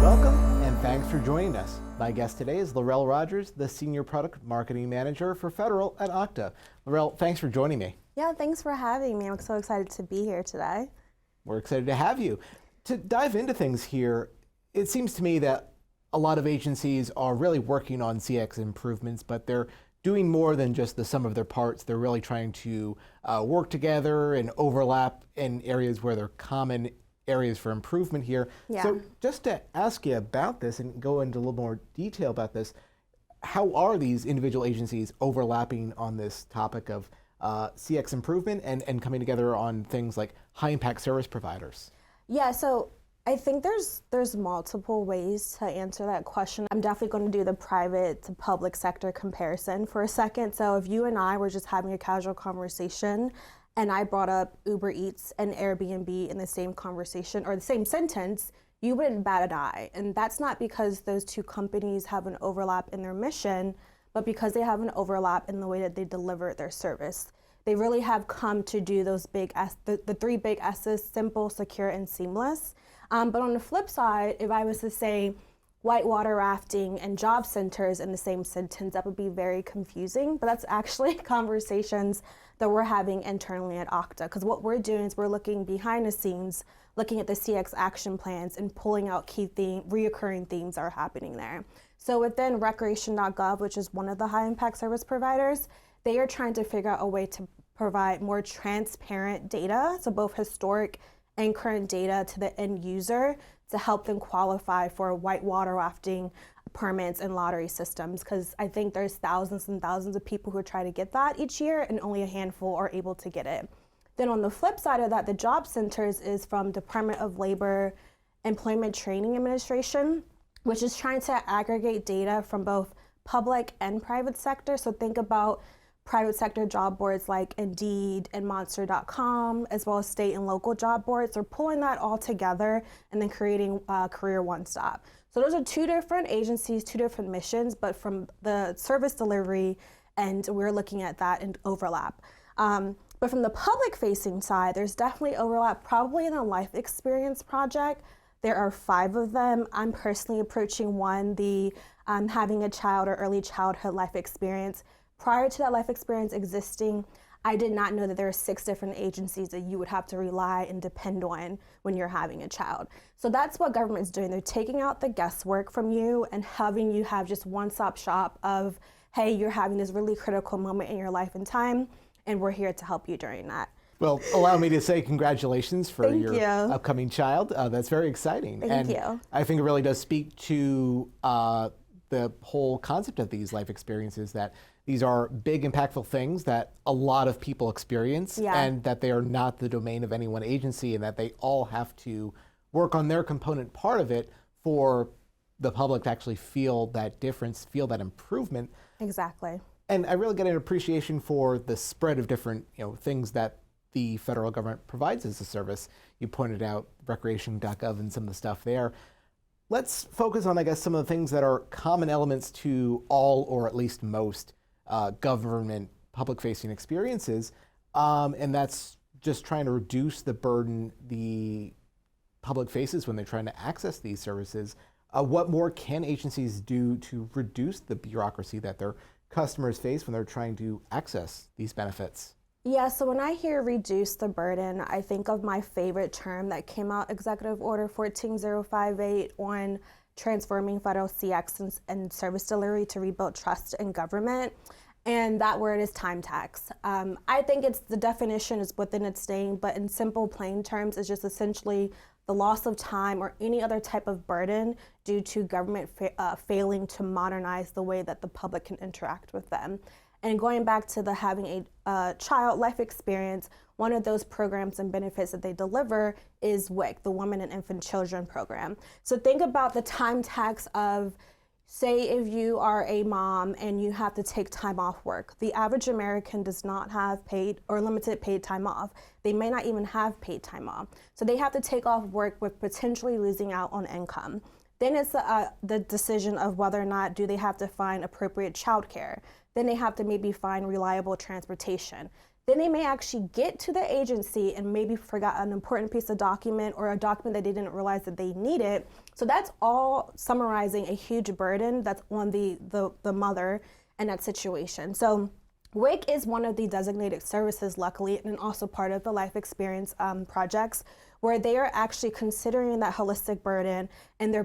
Welcome and thanks for joining us. My guest today is LaRel Rogers, the Senior Product Marketing Manager for Federal at Okta. LaRel, thanks for joining me. Yeah, thanks for having me. I'm so excited to be here today. We're excited to have you. To dive into things here, it seems to me that a lot of agencies are really working on CX improvements, but they're doing more than just the sum of their parts. They're really trying to work together and overlap in areas where there are common areas for improvement here. Yeah. So just to ask you about this and go into a little more detail about this, how are these individual agencies overlapping on this topic of CX improvement and coming together on things like high impact service providers? Yeah, so I think there's multiple ways to answer that question. I'm definitely going to do the private to public sector comparison for a second. So if you and I were just having a casual conversation and I brought up Uber Eats and Airbnb in the same conversation or the same sentence, you wouldn't bat an eye. And that's not because those two companies have an overlap in their mission, but because they have an overlap in the way that they deliver their service. They really have come to do those the three big S's: simple, secure, and seamless. But on the flip side, if I was to say whitewater rafting and job centers in the same sentence, that would be very confusing. But that's actually conversations that we're having internally at Okta. Because what we're doing is we're looking behind the scenes, looking at the CX action plans and pulling out key reoccurring themes that are happening there. So within recreation.gov, which is one of the high impact service providers, they are trying to figure out a way to provide more transparent data, so both historic and current data to the end user to help them qualify for whitewater rafting permits and lottery systems, because I think there's thousands and thousands of people who try to get that each year and only a handful are able to get it. Then on the flip side of that, the job centers is from Department of Labor Employment Training Administration, which is trying to aggregate data from both public and private sector. So think about private sector job boards like Indeed and Monster.com, as well as state and local job boards. They're pulling that all together and then creating Career One Stop. So those are two different agencies, two different missions, but from the service delivery, and we're looking at that in overlap. But from the public facing side, there's definitely overlap, probably in a life experience project. There are 5 of them. I'm personally approaching one, the having a child or early childhood life experience. Prior to that life experience existing, I did not know that there are 6 different agencies that you would have to rely and depend on when you're having a child. So that's what government's doing. They're taking out the guesswork from you and having you have just one-stop shop of, hey, you're having this really critical moment in your life and time, and we're here to help you during that. Well, allow me to say congratulations for Thank your you. upcoming child. That's very exciting. Thank you. I think it really does speak to the whole concept of these life experiences, that these are big, impactful things that a lot of people experience, and that they are not the domain of any one agency, and that they all have to work on their component part of it for the public to actually feel that difference, feel that improvement. Exactly. And I really get an appreciation for the spread of different things that the federal government provides as a service. You pointed out recreation.gov and some of the stuff there. Let's focus on, I guess, some of the things that are common elements to all, or at least most, government public-facing experiences, and that's just trying to reduce the burden the public faces when they're trying to access these services. What more can agencies do to reduce the bureaucracy that their customers face when they're trying to access these benefits? Yeah, so when I hear reduce the burden, I think of my favorite term that came out, Executive Order 14058 on transforming federal CX and service delivery to rebuild trust in government. And that word is time tax. I think the definition is within its name, but in simple, plain terms, it's just essentially the loss of time or any other type of burden due to government failing to modernize the way that the public can interact with them. And going back to the having a child life experience, one of those programs and benefits that they deliver is WIC, the Women and Infant Children Program. So think about the time tax of, say if you are a mom and you have to take time off work. The average American does not have paid or limited paid time off. They may not even have paid time off. So they have to take off work with potentially losing out on income. Then it's the decision of whether or not do they have to find appropriate childcare. Then they have to maybe find reliable transportation. then they may actually get to the agency and maybe forgot an important piece of document or a document that they didn't realize that they needed. So that's all summarizing a huge burden that's on the mother in that situation. So WIC is one of the designated services, luckily, and also part of the life experience projects, where they are actually considering that holistic burden, and they're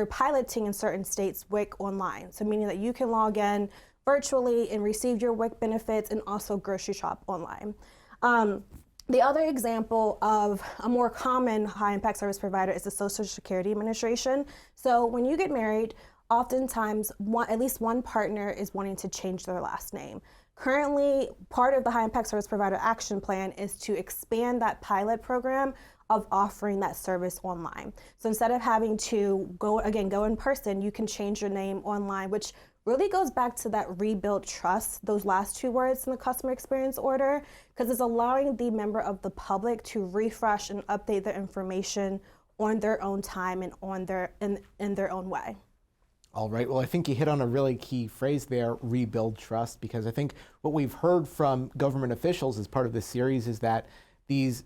piloting in certain states WIC online. So meaning that you can log in virtually and receive your WIC benefits and also grocery shop online. The other example of a more common high impact service provider is the Social Security Administration. So when you get married, oftentimes at least one partner is wanting to change their last name. Currently, part of the high impact service provider action plan is to expand that pilot program of offering that service online. So instead of having to go in person, you can change your name online, which really goes back to that rebuild trust, those last two words in the customer experience order, because it's allowing the member of the public to refresh and update their information on their own time and in their own way. All right. Well, I think you hit on a really key phrase there, rebuild trust, because I think what we've heard from government officials as part of this series is that these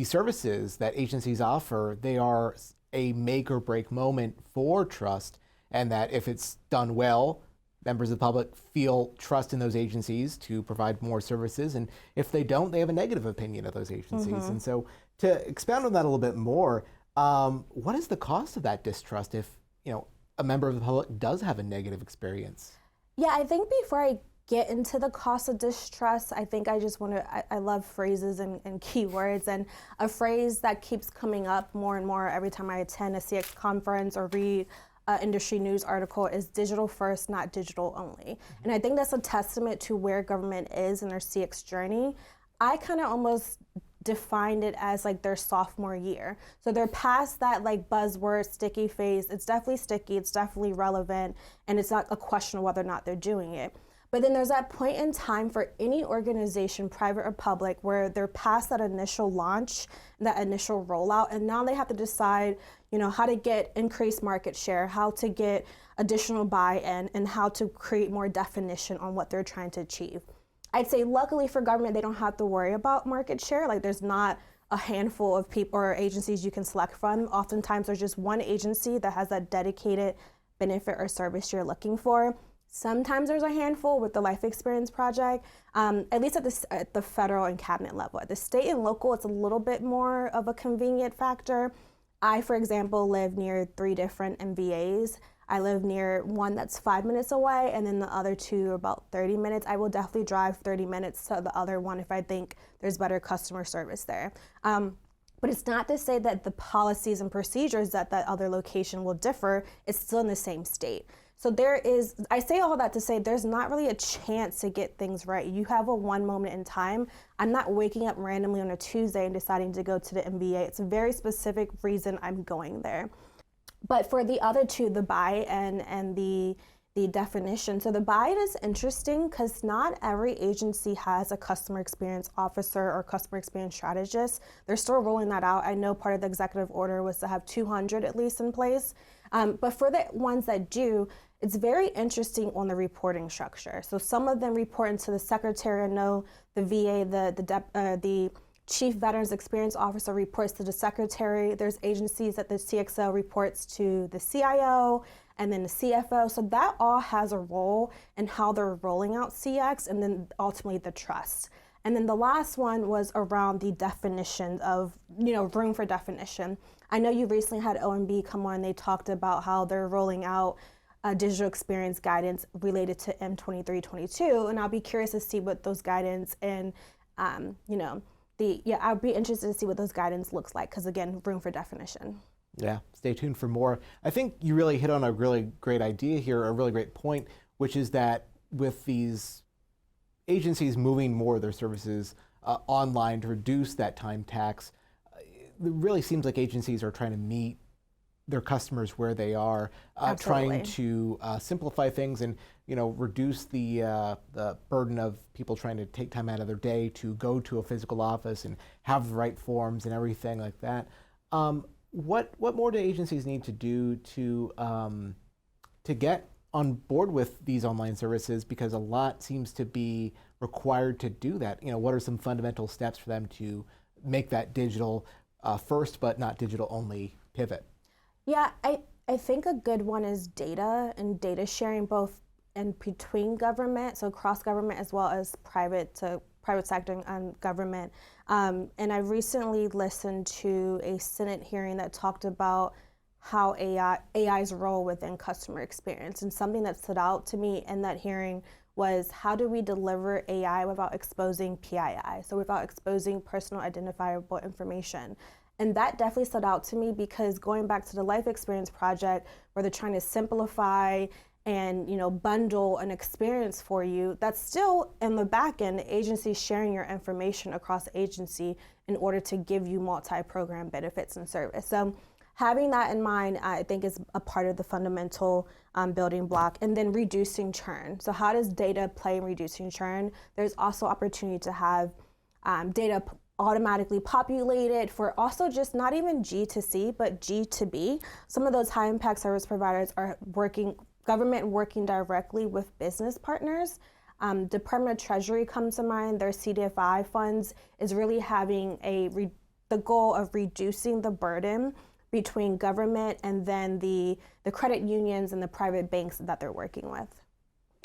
services that agencies offer, they are a make or break moment for trust, and that if it's done well, members of the public feel trust in those agencies to provide more services, and if they don't, they have a negative opinion of those agencies. And so to expound on that a little bit more, what is the cost of that distrust if, a member of the public does have a negative experience? Yeah, I think before I get into the cost of distrust, I think I just want to, I love phrases and keywords, and a phrase that keeps coming up more and more every time I attend a CX conference or read industry news article is digital first, not digital only. And I think that's a testament to where government is in their CX journey. I kind of almost defined it as like their sophomore year. So they're past that like buzzword sticky phase. It's definitely sticky, it's definitely relevant, and it's not a question of whether or not they're doing it. But then there's that point in time for any organization, private or public, where they're past that initial launch, that initial rollout, and now they have to decide, how to get increased market share, how to get additional buy-in, and how to create more definition on what they're trying to achieve. I'd say luckily for government, they don't have to worry about market share. Like there's not a handful of people or agencies you can select from. Oftentimes there's just one agency that has that dedicated benefit or service you're looking for. Sometimes there's a handful with the Life Experience Project, at least at the federal and cabinet level. At the state and local, it's a little bit more of a convenient factor. I, for example, live near 3 different MVAs. I live near one that's 5 minutes away, and then the other 2 are about 30 minutes. I will definitely drive 30 minutes to the other one if I think there's better customer service there. But it's not to say that the policies and procedures that other location will differ. It's still in the same state. So I say all that to say there's not really a chance to get things right. You have a one moment in time. I'm not waking up randomly on a Tuesday and deciding to go to the MBA. It's a very specific reason I'm going there. But for the other 2, the buy-in and the definition. So the buy-in is interesting because not every agency has a customer experience officer or customer experience strategist. They're still rolling that out. I know part of the executive order was to have 200 at least in place. But for the ones that do, it's very interesting on the reporting structure. So some of them report into the secretary. I know the VA, the Chief Veterans Experience Officer reports to the secretary. There's agencies that the CXO reports to the CIO and then the CFO. So that all has a role in how they're rolling out CX and then ultimately the trust. And then the last one was around the definition of, room for definition. I know you recently had OMB come on, they talked about how they're rolling out digital experience guidance related to M2322, and I'll be curious to see what those guidance and, I'll be interested to see what those guidance looks like, because again, room for definition. Yeah, stay tuned for more. I think you really hit on a really great idea here, a really great point, which is that with these agencies moving more of their services online to reduce that time tax, it really seems like agencies are trying to meet their customers where they are, trying to simplify things and reduce the burden of people trying to take time out of their day to go to a physical office and have the right forms and everything like that. What more do agencies need to do to get on board with these online services? Because a lot seems to be required to do that? What are some fundamental steps for them to make that digital first but not digital only pivot? Yeah, I think a good one is data and data sharing both in between government, so cross government as well as private sector and government. And I recently listened to a Senate hearing that talked about how AI's role within customer experience. And something that stood out to me in that hearing was, how do we deliver AI without exposing PII, so without exposing personal identifiable information? And that definitely stood out to me, because going back to the Life Experience Project, where they're trying to simplify and bundle an experience for you, that's still in the back end, the agency sharing your information across the agency in order to give you multi-program benefits and service. So having that in mind, I think, is a part of the fundamental building block. And then reducing churn. So how does data play in reducing churn? There's also opportunity to have data automatically populated for also just not even G2C, but G2B. Some of those high impact service providers are government working directly with business partners. Department of Treasury comes to mind. Their CDFI funds is really having the goal of reducing the burden between government and then the credit unions and the private banks that they're working with.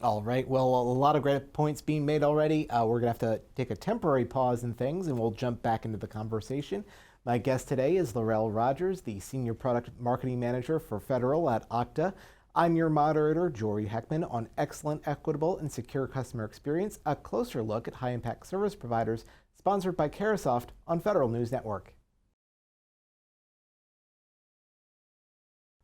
All right. Well, a lot of great points being made already. We're going to have to take a temporary pause in things, and we'll jump back into the conversation. My guest today is LaRel Rogers, the Senior Product Marketing Manager for Federal at Okta. I'm your moderator, Jory Heckman, on excellent, equitable, and secure customer experience, a closer look at high-impact service providers, sponsored by Carahsoft on Federal News Network.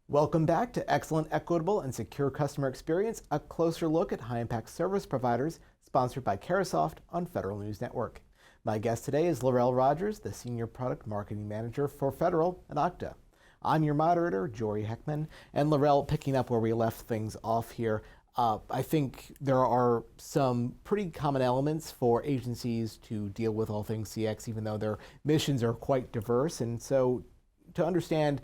Welcome back to Excellent, Equitable, and Secure Customer Experience, a closer look at high-impact service providers, sponsored by Carahsoft on Federal News Network. My guest today is LaRel Rogers, the Senior Product Marketing Manager for Federal at Okta. I'm your moderator, Jory Heckman, and LaRel, picking up where we left things off here, I think there are some pretty common elements for agencies to deal with all things CX, even though their missions are quite diverse. And so to understand,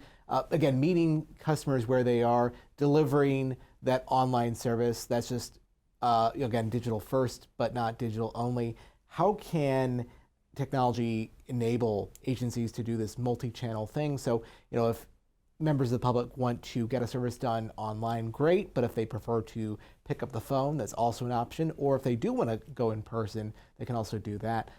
again, meeting customers where they are, delivering that online service that's just, again, digital first, but not digital only. How can technology enable agencies to do this multi-channel thing? So, if members of the public want to get a service done online, great, but if they prefer to pick up the phone, that's also an option. Or if they do want to go in person, they can also do that.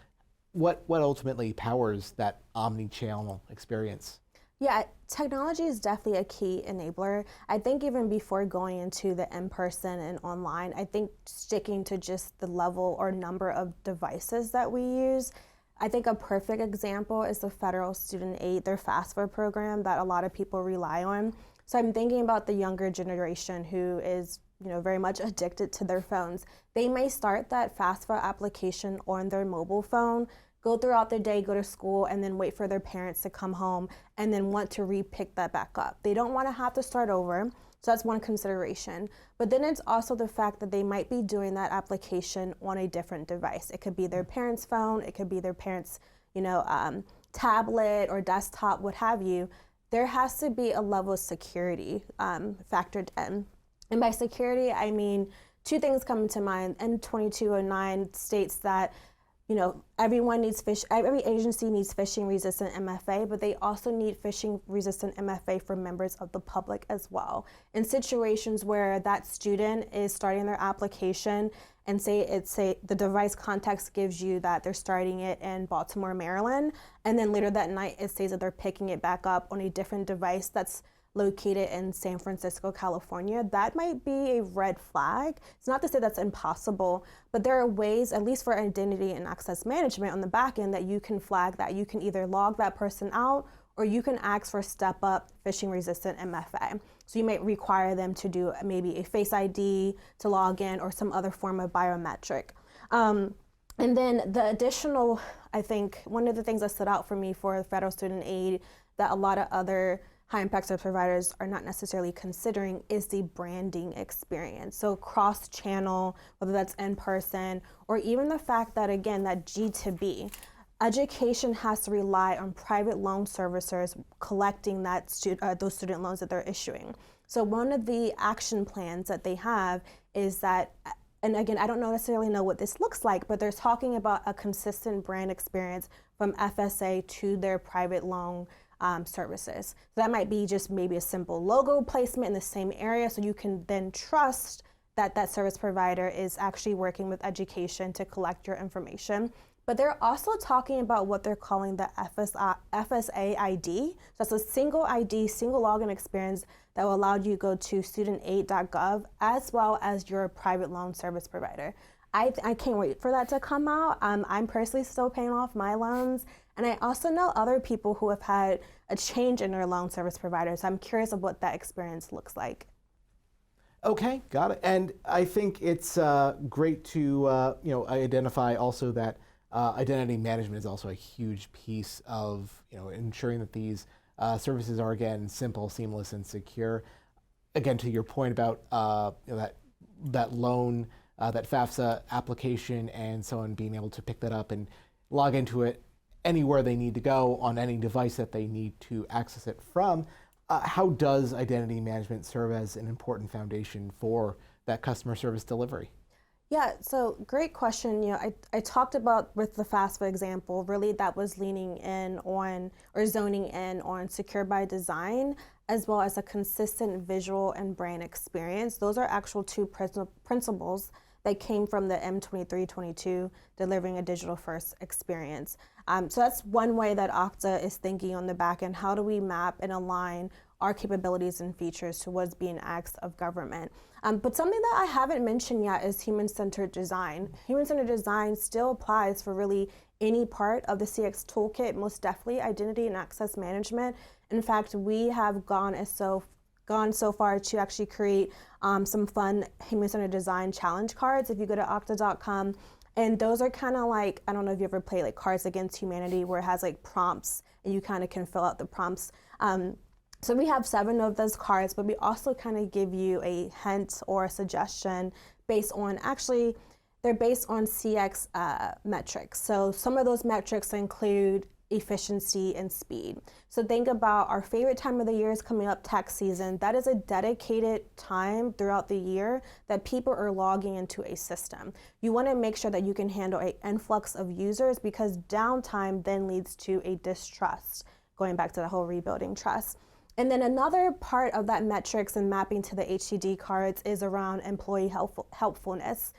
What ultimately powers that omni-channel experience? Yeah, technology is definitely a key enabler. I think even before going into the in-person and online, I think sticking to just the level or number of devices that we use. I think a perfect example is the Federal Student Aid, their FAFSA program that a lot of people rely on. So I'm thinking about the younger generation who is very much addicted to their phones. They may start that FAFSA application on their mobile phone, go throughout their day, go to school, and then wait for their parents to come home and then want to re-pick that back up. They don't want to have to start over, so that's one consideration. But then it's also the fact that they might be doing that application on a different device. It could be their parents' phone, it could be their parents' tablet or desktop, what have you. There has to be a level of security factored in. And by security, I mean two things come to mind. N2209 states that every agency needs phishing-resistant MFA, but they also need phishing-resistant MFA for members of the public as well. In situations where that student is starting their application and say the device context gives you that they're starting it in Baltimore, Maryland, and then later that night it says that they're picking it back up on a different device that's located in San Francisco, California, that might be a red flag. It's not to say that's impossible, but there are ways, at least for identity and access management on the back end, that you can flag that. You can either log that person out, or you can ask for step-up phishing-resistant MFA. So you might require them to do maybe a Face ID to log in or some other form of biometric. And then the additional, I think, one of the things that stood out for me for the Federal Student Aid that a lot of other high-impact service providers are not necessarily considering is the branding experience. So cross-channel, whether that's in person, or even the fact that, again, that G2B, education has to rely on private loan servicers collecting those student loans that they're issuing. So one of the action plans that they have is that and again, I don't necessarily know what this looks like, but they're talking about a consistent brand experience from FSA to their private loan services. So that might be just maybe a simple logo placement in the same area, so you can then trust that that service provider is actually working with education to collect your information. But they're also talking about what they're calling the FSA ID. So that's a single ID, single login experience that will allow you to go to studentaid.gov as well as your private loan service provider. I can't wait for that to come out. I'm personally still paying off my loans. And I also know other people who have had a change in their loan service provider. So I'm curious of what that experience looks like. Okay, got it. And I think it's great to identify also that identity management is also a huge piece of ensuring that these services are again simple, seamless, and secure. Again, to your point about that loan, that FAFSA application, and so on, being able to pick that up and log into it anywhere they need to go on any device that they need to access it from. How does identity management serve as an important foundation for that customer service delivery? Yeah, so great question. I talked about with the FAFSA example, really that was leaning in on or zoning in on secure by design, as well as a consistent visual and brand experience. Those are actual two principles that came from the M2322, delivering a digital first experience. So that's one way that Okta is thinking on the back end. How do we map and align our capabilities and features to what's being asked of government? But something that I haven't mentioned yet is human-centered design. Human-centered design still applies for really any part of the CX toolkit, most definitely identity and access management. In fact, we have gone so far to actually create some fun human-centered design challenge cards. If you go to okta.com, and those are kind of like, I don't know if you ever play like Cards Against Humanity, where it has like prompts and you kind of can fill out the prompts. So we have 7 of those cards, but we also kind of give you a hint or a suggestion based on, actually, they're based on CX metrics. So some of those metrics include efficiency and speed. So think about our favorite time of the year is coming up, tax season. That is a dedicated time throughout the year that people are logging into a system. You want to make sure that you can handle an influx of users, because downtime then leads to a distrust, going back to the whole rebuilding trust. And then another part of that metrics and mapping to the HCD cards is around employee helpfulness.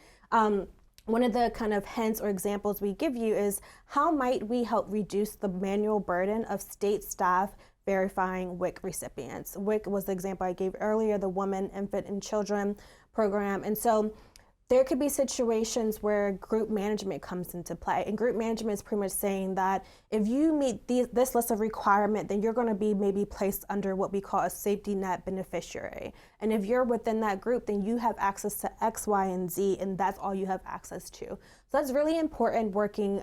One of the kind of hints or examples we give you is how might we help reduce the manual burden of state staff verifying WIC recipients. WIC was the example I gave earlier, the Women, Infant, and Children program. And so there could be situations where group management comes into play. And group management is pretty much saying that if you meet this list of requirement, then you're going to be maybe placed under what we call a safety net beneficiary. And if you're within that group, then you have access to X, Y, and Z, and that's all you have access to. So that's really important working,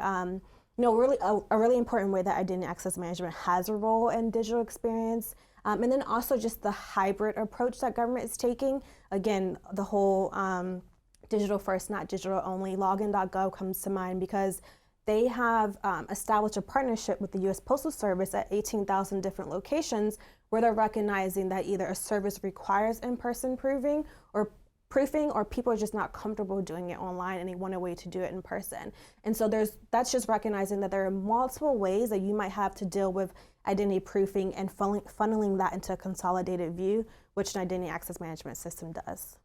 really a really important way that identity access management has a role in digital experience. And then also just the hybrid approach that government is taking. Again, the whole digital first, not digital only. Login.gov comes to mind because they have established a partnership with the U.S. Postal Service at 18,000 different locations, where they're recognizing that either a service requires in-person proofing, or people are just not comfortable doing it online and they want a way to do it in person. And so that's just recognizing that there are multiple ways that you might have to deal with identity proofing and funneling that into a consolidated view, which an identity access management system does.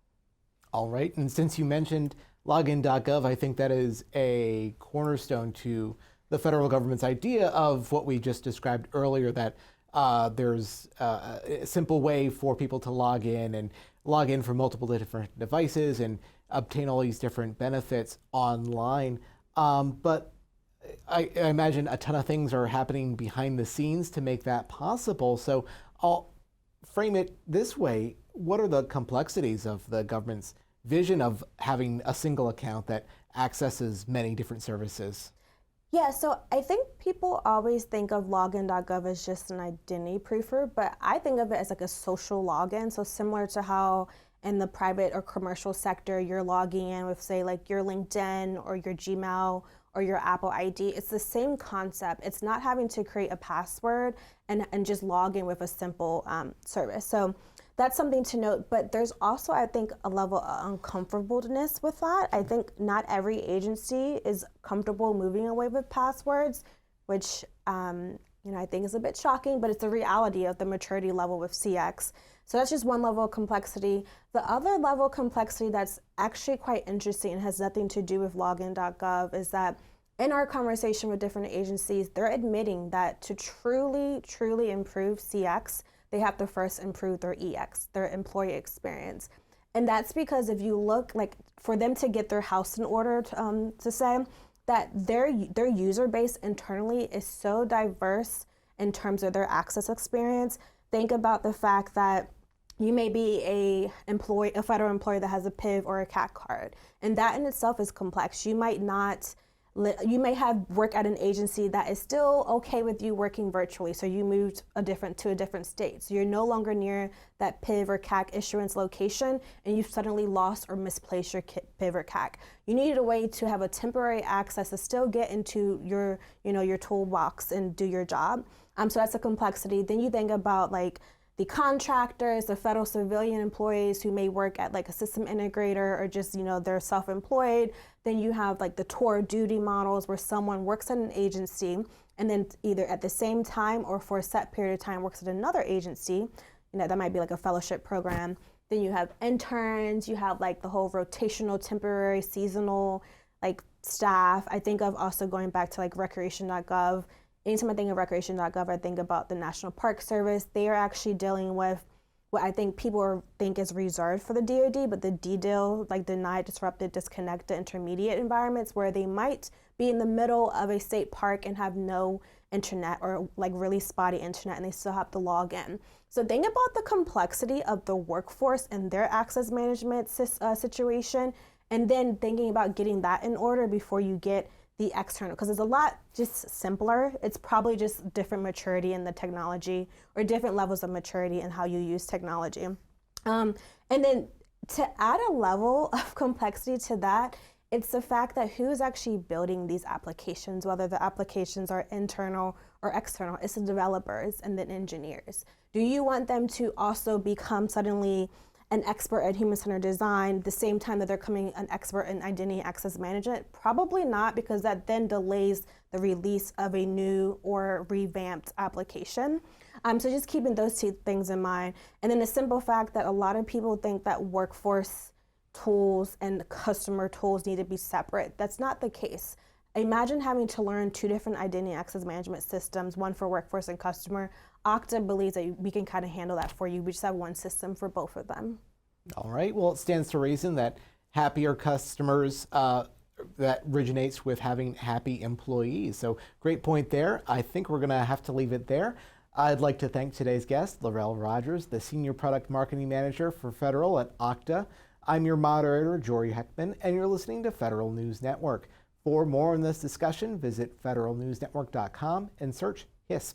All right, and since you mentioned login.gov, I think that is a cornerstone to the federal government's idea of what we just described earlier, that there's a simple way for people to log in from multiple different devices and obtain all these different benefits online. But I imagine a ton of things are happening behind the scenes to make that possible. So I'll frame it this way. What are the complexities of the government's vision of having a single account that accesses many different services? Yeah, so I think people always think of login.gov as just an identity proofer, but I think of it as like a social login. So similar to how in the private or commercial sector, you're logging in with, say, like your LinkedIn or your Gmail or your Apple ID. It's the same concept. It's not having to create a password and just log in with a simple service. So that's something to note. But there's also, I think, a level of uncomfortableness with that. I think not every agency is comfortable moving away with passwords, which I think is a bit shocking, but it's the reality of the maturity level with CX. So that's just one level of complexity. The other level of complexity that's actually quite interesting and has nothing to do with login.gov is that in our conversation with different agencies, they're admitting that to truly, truly improve CX, they have to first improve their EX, their employee experience. And that's because if you look, like, for them to get their house in order, to say that their user base internally is so diverse in terms of their access experience. Think about the fact that you may be a federal employee that has a PIV or a CAC card, and that in itself is complex. You may have work at an agency that is still okay with you working virtually, so you moved to a different state. So you're no longer near that PIV or CAC issuance location, and you've suddenly lost or misplaced your PIV or CAC. You needed a way to have a temporary access to still get into your toolbox and do your job. So that's a complexity. Then you think about like the contractors, the federal civilian employees who may work at like a system integrator or just, they're self-employed. Then you have like the tour duty models where someone works at an agency and then either at the same time or for a set period of time works at another agency. That might be like a fellowship program. Then you have interns, you have like the whole rotational, temporary, seasonal like staff. I think of also going back to like recreation.gov. Anytime I think of recreation.gov, I think about the National Park Service. They are actually dealing with what I think people think is reserved for the DoD, but the DDIL, like denied, disrupted, disconnected, intermediate environments where they might be in the middle of a state park and have no internet or like really spotty internet and they still have to log in. So think about the complexity of the workforce and their access management situation, and then thinking about getting that in order before you get the external, because it's a lot just simpler. It's probably just different maturity in the technology or different levels of maturity in how you use technology. And then to add a level of complexity to that, it's the fact that who's actually building these applications, whether the applications are internal or external. It's the developers and then engineers. Do you want them to also become suddenly an expert at human-centered design the same time that they're becoming an expert in identity access management? Probably not, because that then delays the release of a new or revamped application. So just keeping those two things in mind. And then the simple fact that a lot of people think that workforce tools and customer tools need to be separate. That's not the case. Imagine having to learn two different identity access management systems, one for workforce and customer. Okta believes that we can kind of handle that for you. We just have one system for both of them. All right. Well, it stands to reason that happier customers, that originates with having happy employees. So great point there. I think we're going to have to leave it there. I'd like to thank today's guest, LaRel Rogers, the Senior Product Marketing Manager for Federal at Okta. I'm your moderator, Jory Heckman, and you're listening to Federal News Network. For more on this discussion, visit federalnewsnetwork.com and search HISP.